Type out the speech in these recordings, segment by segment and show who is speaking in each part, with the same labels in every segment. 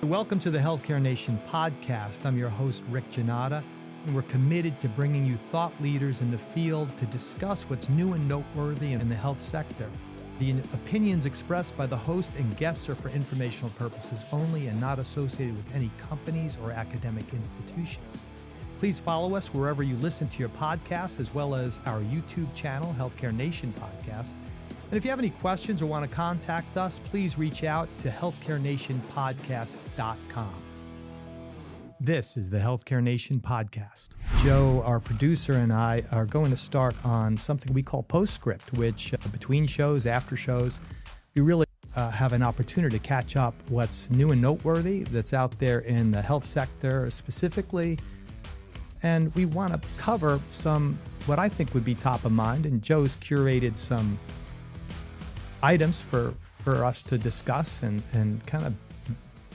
Speaker 1: Welcome to the Healthcare Nation podcast. I'm your host, Rick Janata, and we're committed to bringing you thought leaders in the field to discuss what's new and noteworthy in the health sector. The opinions expressed by the host and guests are for informational purposes only and not associated with any companies or academic institutions. Please follow us wherever you listen to your podcasts, as well as our YouTube channel, Healthcare Nation Podcast. And if you have any questions or want to contact us, please reach out to healthcarenationpodcast.com. This is the Healthcare Nation Podcast. Joe, our producer, and I are going to start on something we call Postscript, which between shows, after shows, we really have an opportunity to catch up what's new and noteworthy that's out there in the health sector specifically. And we want to cover some, what I think would be top of mind, and Joe's curated some items for us to discuss and kind of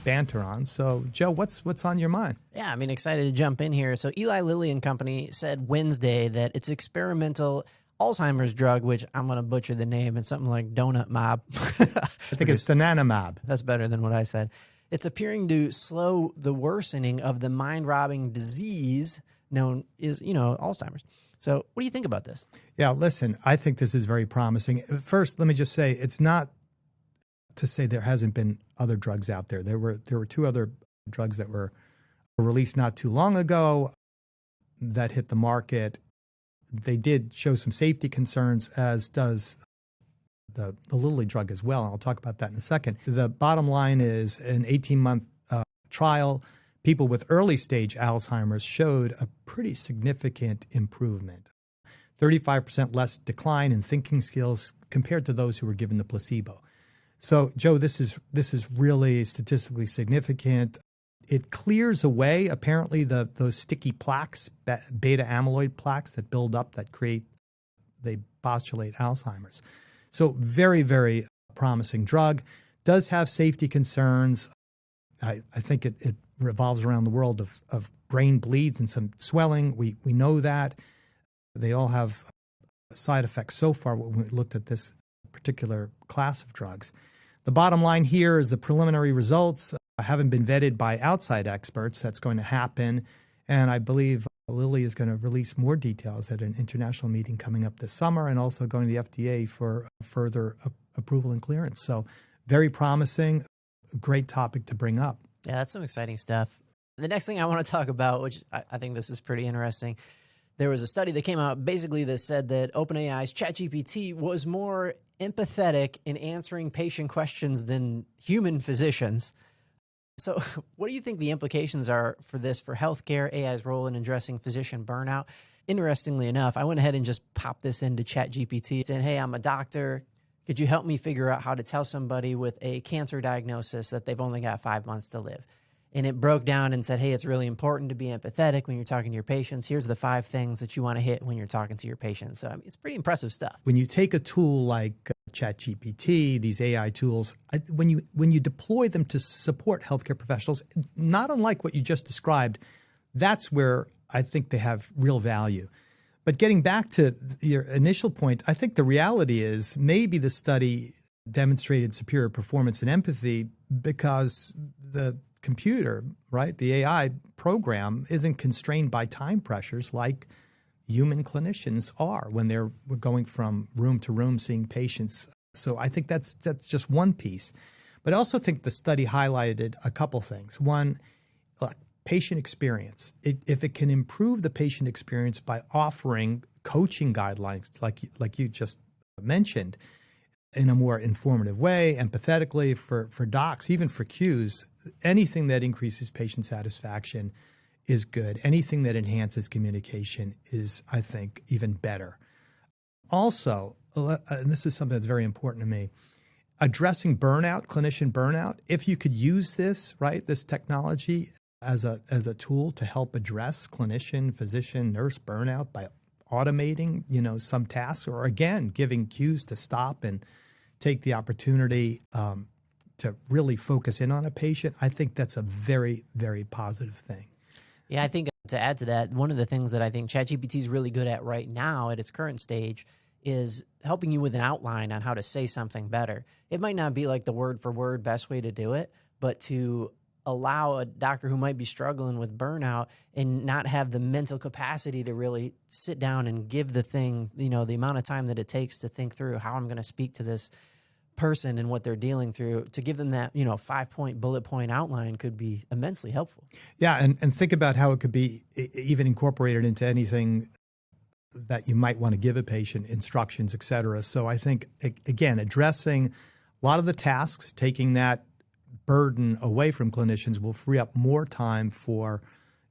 Speaker 1: banter on. So, Joe, what's on your mind?
Speaker 2: Yeah, I mean, excited to jump in here. So Eli Lilly and company said Wednesday that its experimental Alzheimer's drug, which I'm going to butcher the name, it's something like donut mob.
Speaker 1: I think it's donanemab.
Speaker 2: That's better than what I said. It's appearing to slow the worsening of the mind-robbing disease known as, Alzheimer's. So what do you think about this?
Speaker 1: Yeah, listen, I think this is very promising. First, let me just say, it's not to say there hasn't been other drugs out there. There were two other drugs that were released not too long ago that hit the market. They did show some safety concerns, as does the Lilly drug as well. And I'll talk about that in a second. The bottom line is an 18-month trial. People with early stage Alzheimer's showed a pretty significant improvement, 35% less decline in thinking skills compared to those who were given the placebo. So, Joe, this is really statistically significant. It clears away, apparently, those sticky plaques, beta amyloid plaques that build up they postulate Alzheimer's. So very, very promising drug. Does have safety concerns. I think it revolves around the world of brain bleeds and some swelling. We know that. They all have side effects so far when we looked at this particular class of drugs. The bottom line here is the preliminary results haven't been vetted by outside experts. That's going to happen. And I believe Lilly is going to release more details at an international meeting coming up this summer, and also going to the FDA for further approval and clearance. So very promising, great topic to bring up.
Speaker 2: Yeah, that's some exciting stuff. The next thing I want to talk about, which I think this is pretty interesting, there was a study that came out basically that said that OpenAI's ChatGPT was more empathetic in answering patient questions than human physicians. So what do you think the implications are for this for healthcare, AI's role in addressing physician burnout? Interestingly enough, I went ahead and just popped this into ChatGPT saying, hey, I'm a doctor. Could you help me figure out how to tell somebody with a cancer diagnosis that they've only got 5 months to live? And it broke down and said, hey, it's really important to be empathetic when you're talking to your patients. Here's the 5 things that you want to hit when you're talking to your patients. So I mean, it's pretty impressive stuff.
Speaker 1: When you take a tool like ChatGPT, these AI tools, when you deploy them to support healthcare professionals, not unlike what you just described, that's where I think they have real value. But getting back to your initial point, I think the reality is maybe the study demonstrated superior performance and empathy because the computer, right, the AI program isn't constrained by time pressures like human clinicians are when they're going from room to room seeing patients. So I think that's just one piece. But I also think the study highlighted a couple things. One, look, patient experience. If it can improve the patient experience by offering coaching guidelines like you just mentioned in a more informative way, empathetically for docs, even for Qs, anything that increases patient satisfaction is good. Anything that enhances communication is, I think, even better. Also, and this is something that's very important to me, addressing burnout, clinician burnout. If you could use this, right, this technology as a tool to help address clinician, physician, nurse burnout by automating, some tasks, or again, giving cues to stop and take the opportunity to really focus in on a patient, I think that's a very, very positive thing.
Speaker 2: Yeah, I think to add to that, one of the things that I think ChatGPT is really good at right now at its current stage is helping you with an outline on how to say something better. It might not be like the word for word best way to do it, but to allow a doctor who might be struggling with burnout and not have the mental capacity to really sit down and give the thing, the amount of time that it takes to think through how I'm going to speak to this person and what they're dealing through, to give them that, 5-point bullet point outline could be immensely helpful.
Speaker 1: Yeah. And think about how it could be even incorporated into anything that you might want to give a patient, instructions, et cetera. So I think, again, addressing a lot of the tasks, taking that burden away from clinicians will free up more time for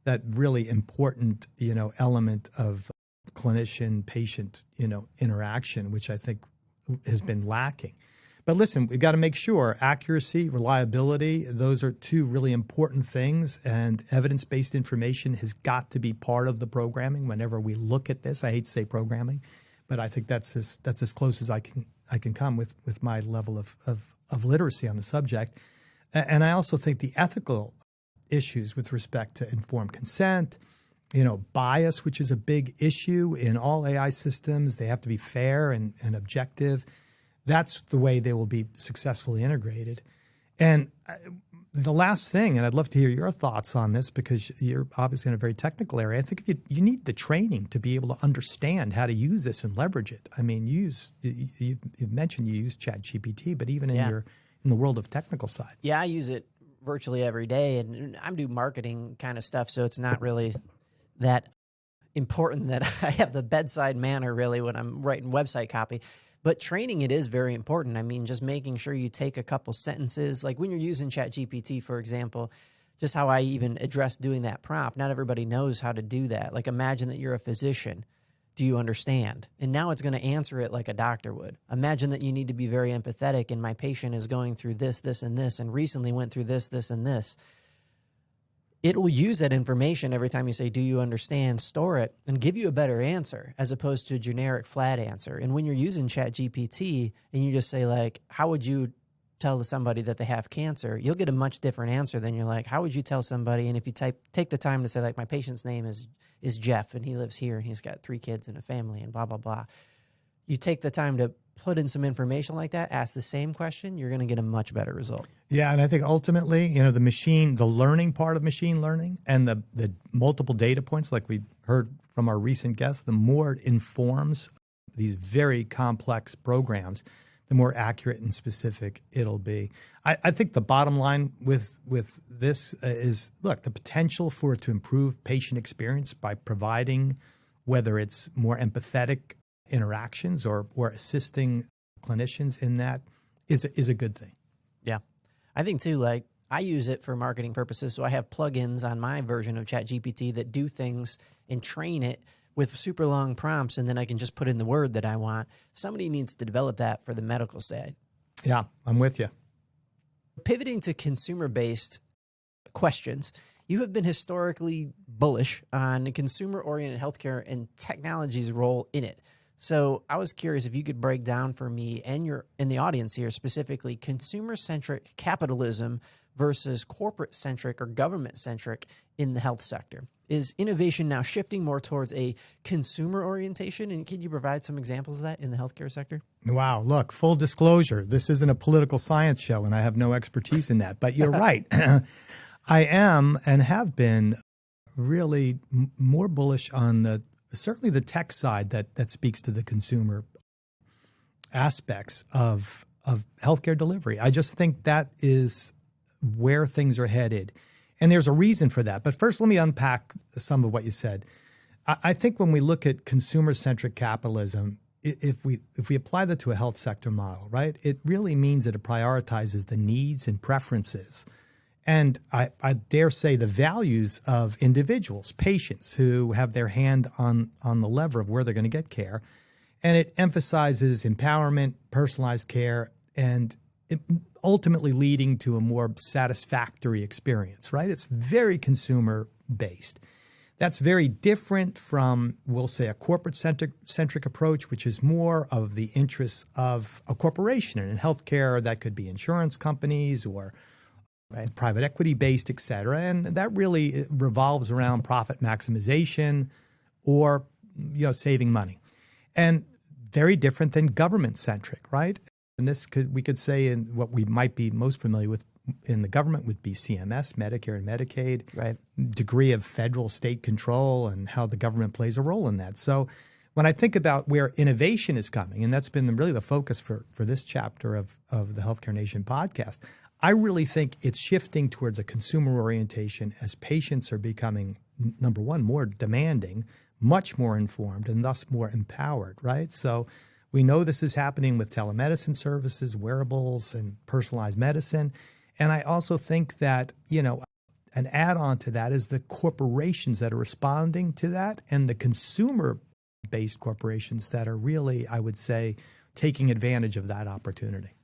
Speaker 1: that really important, element of clinician-patient, interaction, which I think has been lacking. But listen, we've got to make sure accuracy, reliability, those are two really important things, and evidence-based information has got to be part of the programming whenever we look at this. I hate to say programming, but I think that's as close as I can come with my level of literacy on the subject. And I also think the ethical issues with respect to informed consent, bias, which is a big issue in all AI systems. They have to be fair and objective. That's the way they will be successfully integrated. And the last thing, and I'd love to hear your thoughts on this because you're obviously in a very technical area. I think if you need the training to be able to understand how to use this and leverage it. I mean, you've mentioned you use ChatGPT, but even in the world of technical side.
Speaker 2: Yeah, I use it virtually every day, and I'm doing marketing kind of stuff, so it's not really that important that I have the bedside manner really when I'm writing website copy. But training it is very important. I mean, just making sure you take a couple sentences, like when you're using ChatGPT, for example, just how I even address doing that prompt. Not everybody knows how to do that. Like imagine that you're a physician. Do you understand? And now it's going to answer it like a doctor would. Imagine that you need to be very empathetic and my patient is going through this, this, and this, and recently went through this, this, and this. It will use that information every time you say, do you understand, store it, and give you a better answer as opposed to a generic flat answer. And when you're using ChatGPT and you just say like, how would you tell somebody that they have cancer? You'll get a much different answer than you're like, how would you tell somebody? And if you take the time to say like, my patient's name is Jeff and he lives here and he's got 3 kids and a family and blah, blah, blah. You take the time to put in some information like that, ask the same question, you're going to get a much better result.
Speaker 1: Yeah, and I think ultimately, the learning part of machine learning and the multiple data points, like we heard from our recent guests, the more it informs these very complex programs, the more accurate and specific it'll be. I think the bottom line with this is, look, the potential for it to improve patient experience by providing, whether it's more empathetic interactions or assisting clinicians in that is a good thing.
Speaker 2: Yeah. I think too, like I use it for marketing purposes. So I have plugins on my version of ChatGPT that do things and train it with super long prompts. And then I can just put in the word that I want. Somebody needs to develop that for the medical side.
Speaker 1: Yeah, I'm with you.
Speaker 2: Pivoting to consumer-based questions, you have been historically bullish on consumer-oriented healthcare and technology's role in it. So I was curious if you could break down for me and the audience here specifically consumer-centric capitalism versus corporate-centric or government-centric in the health sector. Is innovation now shifting more towards a consumer orientation? And can you provide some examples of that in the healthcare sector?
Speaker 1: Wow. Look, full disclosure, this isn't a political science show and I have no expertise in that, but you're right. I am and have been really more bullish on certainly the tech side that speaks to the consumer aspects of healthcare delivery. I just think that is where things are headed. And there's a reason for that. But first, let me unpack some of what you said. I think when we look at consumer-centric capitalism, if we apply that to a health sector model, right, it really means that it prioritizes the needs and preferences and I dare say the values of individuals, patients who have their hand on the lever of where they're going to get care. And it emphasizes empowerment, personalized care, and ultimately leading to a more satisfactory experience, right? It's very consumer-based. That's very different from, we'll say, a corporate-centric approach, which is more of the interests of a corporation. And in healthcare, that could be insurance companies or private equity-based, et cetera. And that really revolves around profit maximization or saving money. And very different than government-centric, right? And we could say in what we might be most familiar with in the government would be CMS, Medicare and Medicaid,
Speaker 2: Right.
Speaker 1: degree of federal state control and how the government plays a role in that. So when I think about where innovation is coming, and that's been really the focus for this chapter of the Healthcare Nation podcast, I really think it's shifting towards a consumer orientation as patients are becoming, number one, more demanding, much more informed, and thus more empowered, right? So we know this is happening with telemedicine services, wearables, and personalized medicine. And I also think that, an add-on to that is the corporations that are responding to that and the consumer-based corporations that are really, I would say, taking advantage of that opportunity.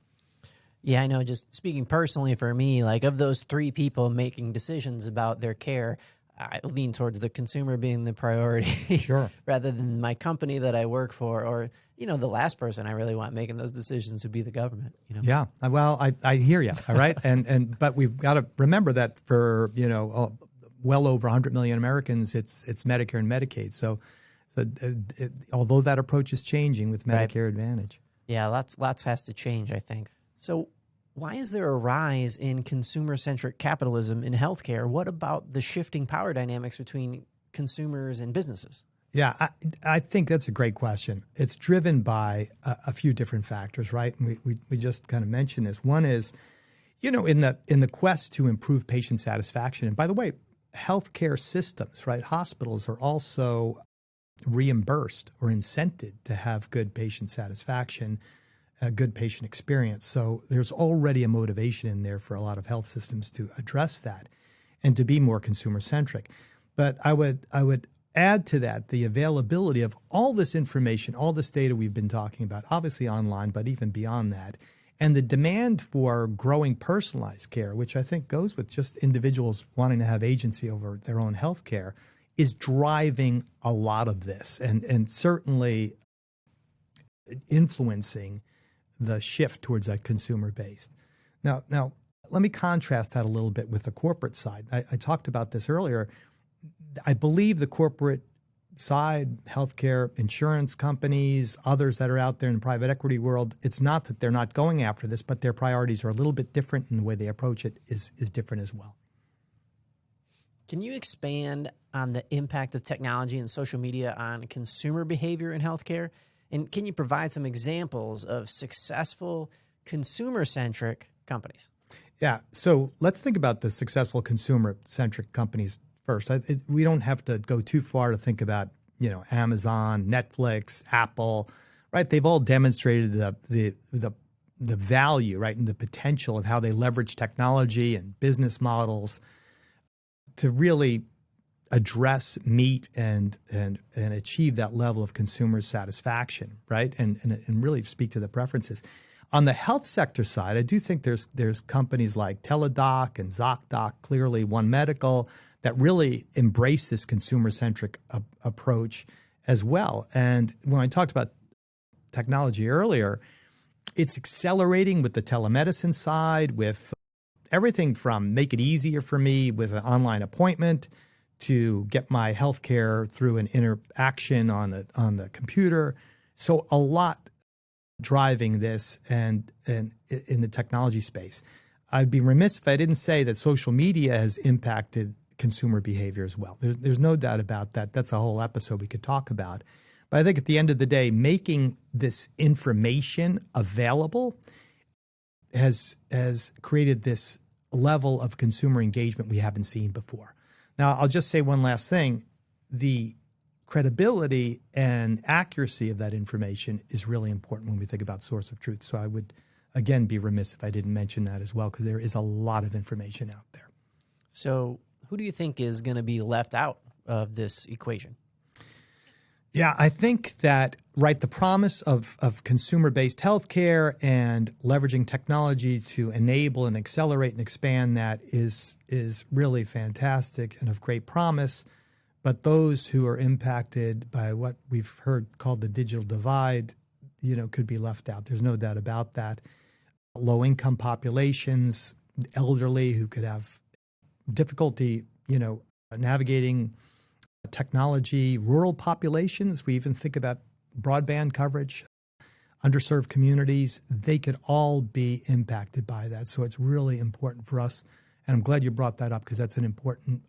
Speaker 2: Yeah, I know. Just speaking personally for me, like of those three people making decisions about their care, I lean towards the consumer being the priority
Speaker 1: Sure.
Speaker 2: rather than my company that I work for, or, the last person I really want making those decisions would be the government.
Speaker 1: Yeah. Well, I hear you. All right. But we've got to remember that for, well over 100 million Americans, it's Medicare and Medicaid. So although that approach is changing with Medicare Advantage.
Speaker 2: Yeah, lots has to change, I think. So why is there a rise in consumer-centric capitalism in healthcare? What about the shifting power dynamics between consumers and businesses?
Speaker 1: Yeah, I think that's a great question. It's driven by a few different factors, right? And we just kind of mentioned this. One is, in the quest to improve patient satisfaction. And by the way, healthcare systems, right? Hospitals are also reimbursed or incented to have good patient satisfaction, a good patient experience. So there's already a motivation in there for a lot of health systems to address that and to be more consumer-centric. But I would add to that the availability of all this information, all this data we've been talking about, obviously online, but even beyond that, and the demand for growing personalized care, which I think goes with just individuals wanting to have agency over their own health care, is driving a lot of this and certainly influencing the shift towards that consumer-based. Now, let me contrast that a little bit with the corporate side. I talked about this earlier. I believe the corporate side, healthcare, insurance companies, others that are out there in the private equity world, it's not that they're not going after this, but their priorities are a little bit different and the way they approach it is different as well.
Speaker 2: Can you expand on the impact of technology and social media on consumer behavior in healthcare? And can you provide some examples of successful consumer-centric companies?
Speaker 1: Yeah. So let's think about the successful consumer-centric companies first. We don't have to go too far to think about, Amazon, Netflix, Apple, right? They've all demonstrated the value, right, and the potential of how they leverage technology and business models to really address, meet, and achieve that level of consumer satisfaction, right? And really speak to the preferences. On the health sector side, I do think there's companies like Teladoc and ZocDoc, clearly One Medical, that really embrace this consumer-centric approach as well. And when I talked about technology earlier, it's accelerating with the telemedicine side, with everything from make it easier for me with an online appointment to get my healthcare through an interaction on the computer. So a lot driving this and in the technology space. I'd be remiss if I didn't say that social media has impacted consumer behavior as well. There's no doubt about that. That's a whole episode we could talk about. But I think at the end of the day, making this information available has created this level of consumer engagement we haven't seen before. Now, I'll just say one last thing. The credibility and accuracy of that information is really important when we think about source of truth. So I would, again, be remiss if I didn't mention that as well, because there is a lot of information out there.
Speaker 2: So who do you think is going to be left out of this equation?
Speaker 1: Yeah, I think that, right, the promise of consumer-based healthcare and leveraging technology to enable and accelerate and expand that is really fantastic and of great promise. But those who are impacted by what we've heard called the digital divide, could be left out. There's no doubt about that. Low-income populations, elderly who could have difficulty, navigating technology, rural populations. We even think about broadband coverage. underserved communities, they could all be impacted by that. So it's really important for us. And I'm glad you brought that up because that's an important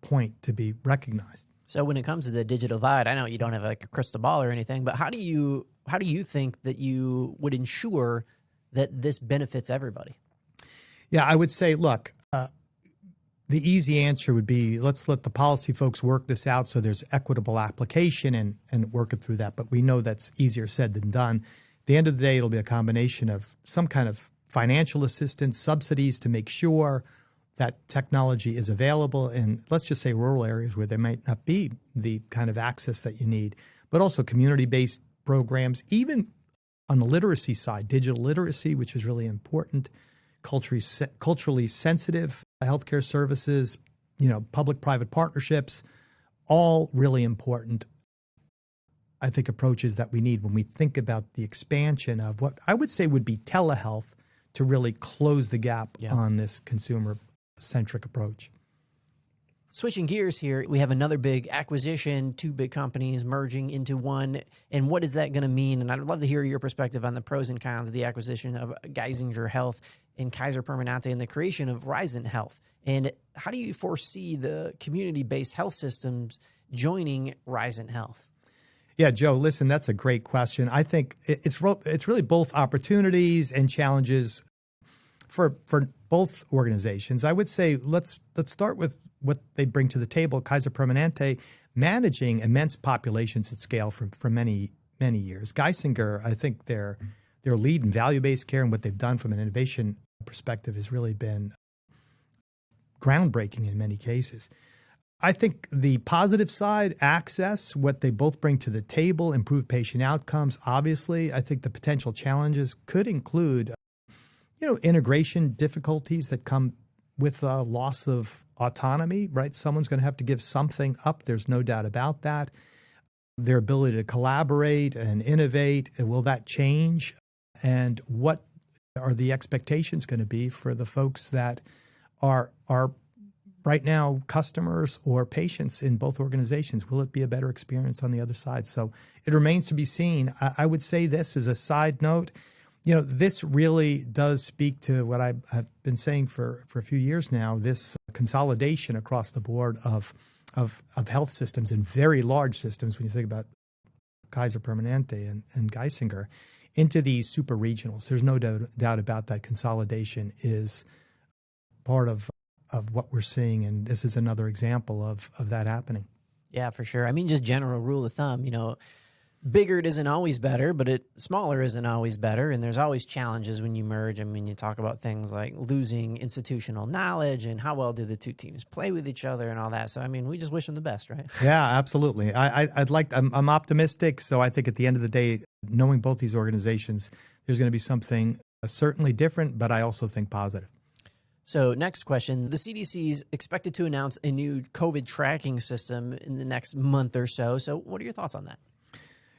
Speaker 1: point to be recognized.
Speaker 2: So when it comes to the digital divide, I know you don't have like a crystal ball or anything, but how do you think that you would ensure that this benefits everybody?
Speaker 1: Yeah, I would say, look, the easy answer would be let's let the policy folks work this out so there's equitable application and work it through that. But we know that's easier said than done. At the end of the day, it'll be a combination of some kind of financial assistance, subsidies to make sure that technology is available in, let's just say, rural areas where there might not be the kind of access that you need, but also community-based programs, even on the literacy side, digital literacy, which is really important, culturally sensitive healthcare services, public-private partnerships, all really important, I think, approaches that we need when we think about the expansion of what I would say would be telehealth to really close the gap on this consumer-centric approach.
Speaker 2: Switching gears here, we have another big acquisition, two big companies merging into one. And what is that going to mean? And I'd love to hear your perspective on the pros and cons of the acquisition of Geisinger Health and Kaiser Permanente and the creation of Risant Health. And how do you foresee the community-based health systems joining Risant Health?
Speaker 1: Yeah, Joe, listen, that's a great question. I think it's really both opportunities and challenges for both organizations. I would say let's start with what they bring to the table. Kaiser Permanente managing immense populations at scale for many years. Geisinger, I think their lead in value-based care and what they've done from an innovation perspective has really been groundbreaking in many cases. I think the positive side, access, what they both bring to the table, improved patient outcomes. Obviously, I think the potential challenges could include, integration difficulties that come with a loss of autonomy, right? Someone's going to have to give something up. There's no doubt about that. Their ability to collaborate and innovate, will that change? And what are the expectations going to be for the folks that are right now customers or patients in both organizations? Will it be a better experience on the other side? So it remains to be seen. I would say this as a side note. This really does speak to what I've been saying for a few years now, this consolidation across the board of health systems and very large systems, when you think about Kaiser Permanente and Geisinger, into these super regionals. There's no doubt about that. Consolidation is part of what we're seeing, and this is another example of that happening.
Speaker 2: Yeah, for sure. I mean, just general rule of thumb, bigger isn't always better, but smaller isn't always better. And there's always challenges when you merge. I mean, you talk about things like losing institutional knowledge and how well do the two teams play with each other and all that. So, I mean, we just wish them the best, right?
Speaker 1: Yeah, absolutely. I'm optimistic. So I think at the end of the day, knowing both these organizations, there's going to be something certainly different, but I also think positive.
Speaker 2: So next question, the CDC is expected to announce a new COVID tracking system in the next month or so. So what are your thoughts on that?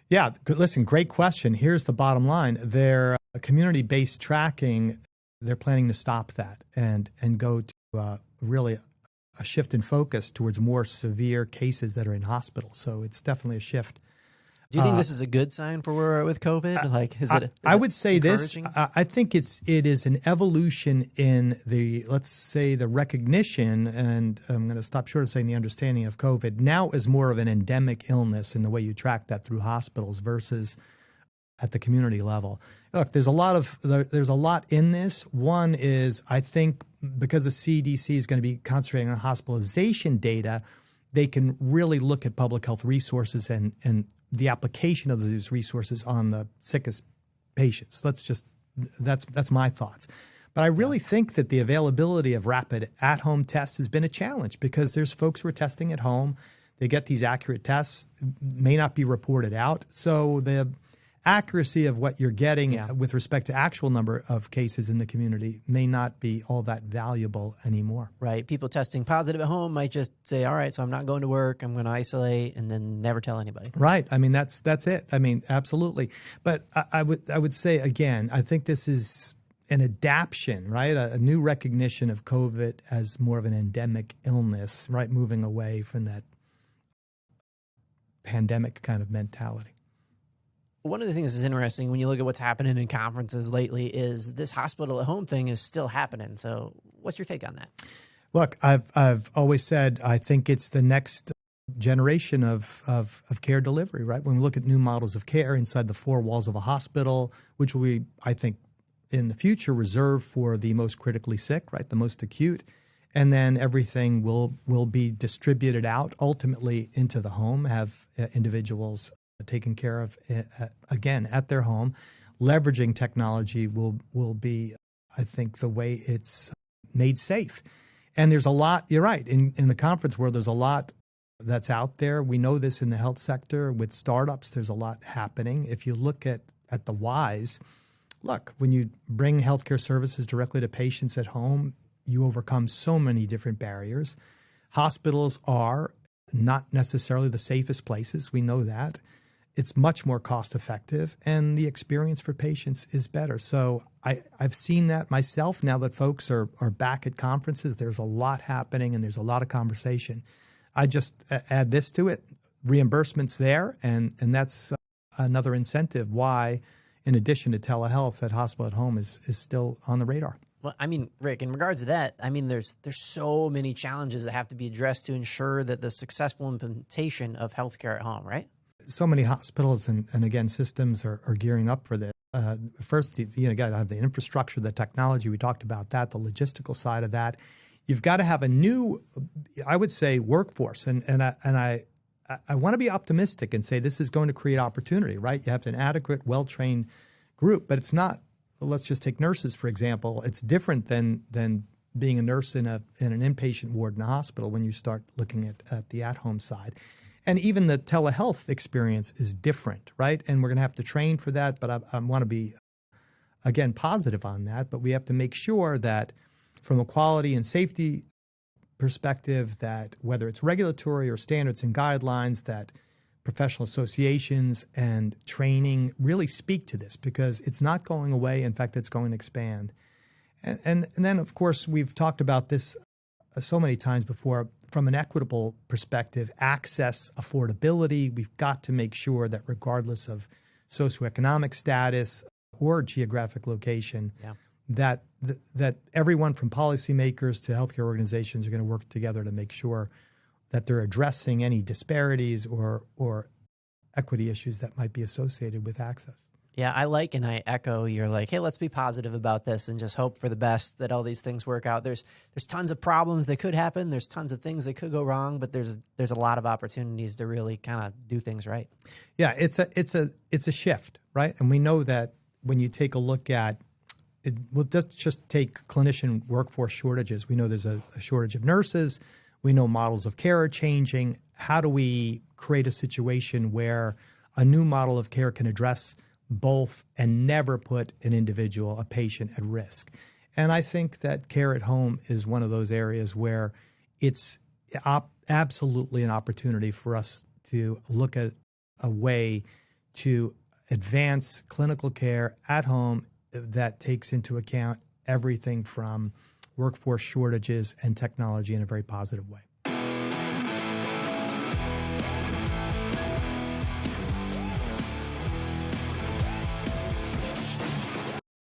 Speaker 1: Yeah, listen, great question. Here's the bottom line. Their community-based tracking, they're planning to stop that and go to really a shift in focus towards more severe cases that are in hospitals. So it's definitely a shift.
Speaker 2: Do you think this is a good sign for where we're at with COVID?
Speaker 1: I would say this. I think it is an evolution in the, let's say, the recognition, and I'm going to stop short of saying the understanding of COVID now is more of an endemic illness in the way you track that through hospitals versus at the community level. Look, there's a lot in this. One is, I think, because the CDC is going to be concentrating on hospitalization data, they can really look at public health resources and the application of these resources on the sickest patients. That's my thoughts. But I really think that the availability of rapid at-home tests has been a challenge because there's folks who are testing at home. They get these accurate tests, may not be reported out. So the accuracy of what you're getting with respect to actual number of cases in the community may not be all that valuable anymore.
Speaker 2: Right. People testing positive at home might just say, all right, so I'm not going to work, I'm going to isolate, and then never tell anybody.
Speaker 1: Right. I mean, that's it. I mean, absolutely. But I would say, again, I think this is an adaptation, right? A new recognition of COVID as more of an endemic illness, right? Moving away from that pandemic kind of mentality.
Speaker 2: One of the things that's interesting when you look at what's happening in conferences lately is this hospital at home thing is still happening. So what's your take on that?
Speaker 1: Look, I've always said I think it's the next generation of care delivery, right? When we look at new models of care inside the four walls of a hospital, which will be, I think, in the future reserved for the most critically sick, right? The most acute. And then everything will be distributed out ultimately into the home, have individuals taken care of, again, at their home. Leveraging technology will be, I think, the way it's made safe. And there's a lot, you're right, in the conference world, there's a lot that's out there. We know this in the health sector with startups. There's a lot happening. If you look at the whys, look, when you bring healthcare services directly to patients at home, you overcome so many different barriers. Hospitals are not necessarily the safest places. We know that. It's much more cost effective, and the experience for patients is better. So I've seen that myself now that folks are back at conferences. There's a lot happening and there's a lot of conversation. I just add this to it. Reimbursement's there, and that's another incentive why, in addition to telehealth, that hospital at home is still on the radar.
Speaker 2: Well, I mean, Rick, in regards to that, I mean, there's so many challenges that have to be addressed to ensure that the successful implementation of healthcare at home, right?
Speaker 1: So many hospitals and again, systems are gearing up for this. First, you got to have the infrastructure, the technology. We talked about that, the logistical side of that. You've got to have a new, I would say, workforce. And I want to be optimistic and say this is going to create opportunity, right? You have an adequate, well-trained group, but it's not. Let's just take nurses, for example. It's different than being a nurse in an inpatient ward in a hospital when you start looking at the at-home side. And even the telehealth experience is different, right? And we're going to have to train for that, but I want to be, again, positive on that. But we have to make sure that from a quality and safety perspective, that whether it's regulatory or standards and guidelines, that professional associations and training really speak to this, because it's not going away. In fact, it's going to expand. And then, of course, we've talked about this so many times before. From an equitable perspective, access, affordability, we've got to make sure that regardless of socioeconomic status or geographic location, that everyone from policymakers to healthcare organizations are going to work together to make sure that they're addressing any disparities or equity issues that might be associated with access.
Speaker 2: Yeah, I like and I echo your hey, let's be positive about this and just hope for the best that all these things work out. There's tons of problems that could happen. There's tons of things that could go wrong, but there's a lot of opportunities to really kind of do things right. Yeah,
Speaker 1: it's a shift, right? And we know that when you take a look at it, we'll just take clinician workforce shortages. We know there's a shortage of nurses. We know models of care are changing. How do we create a situation where a new model of care can address both and never put an individual, a patient, at risk? And I think that care at home is one of those areas where it's absolutely an opportunity for us to look at a way to advance clinical care at home that takes into account everything from workforce shortages and technology in a very positive way.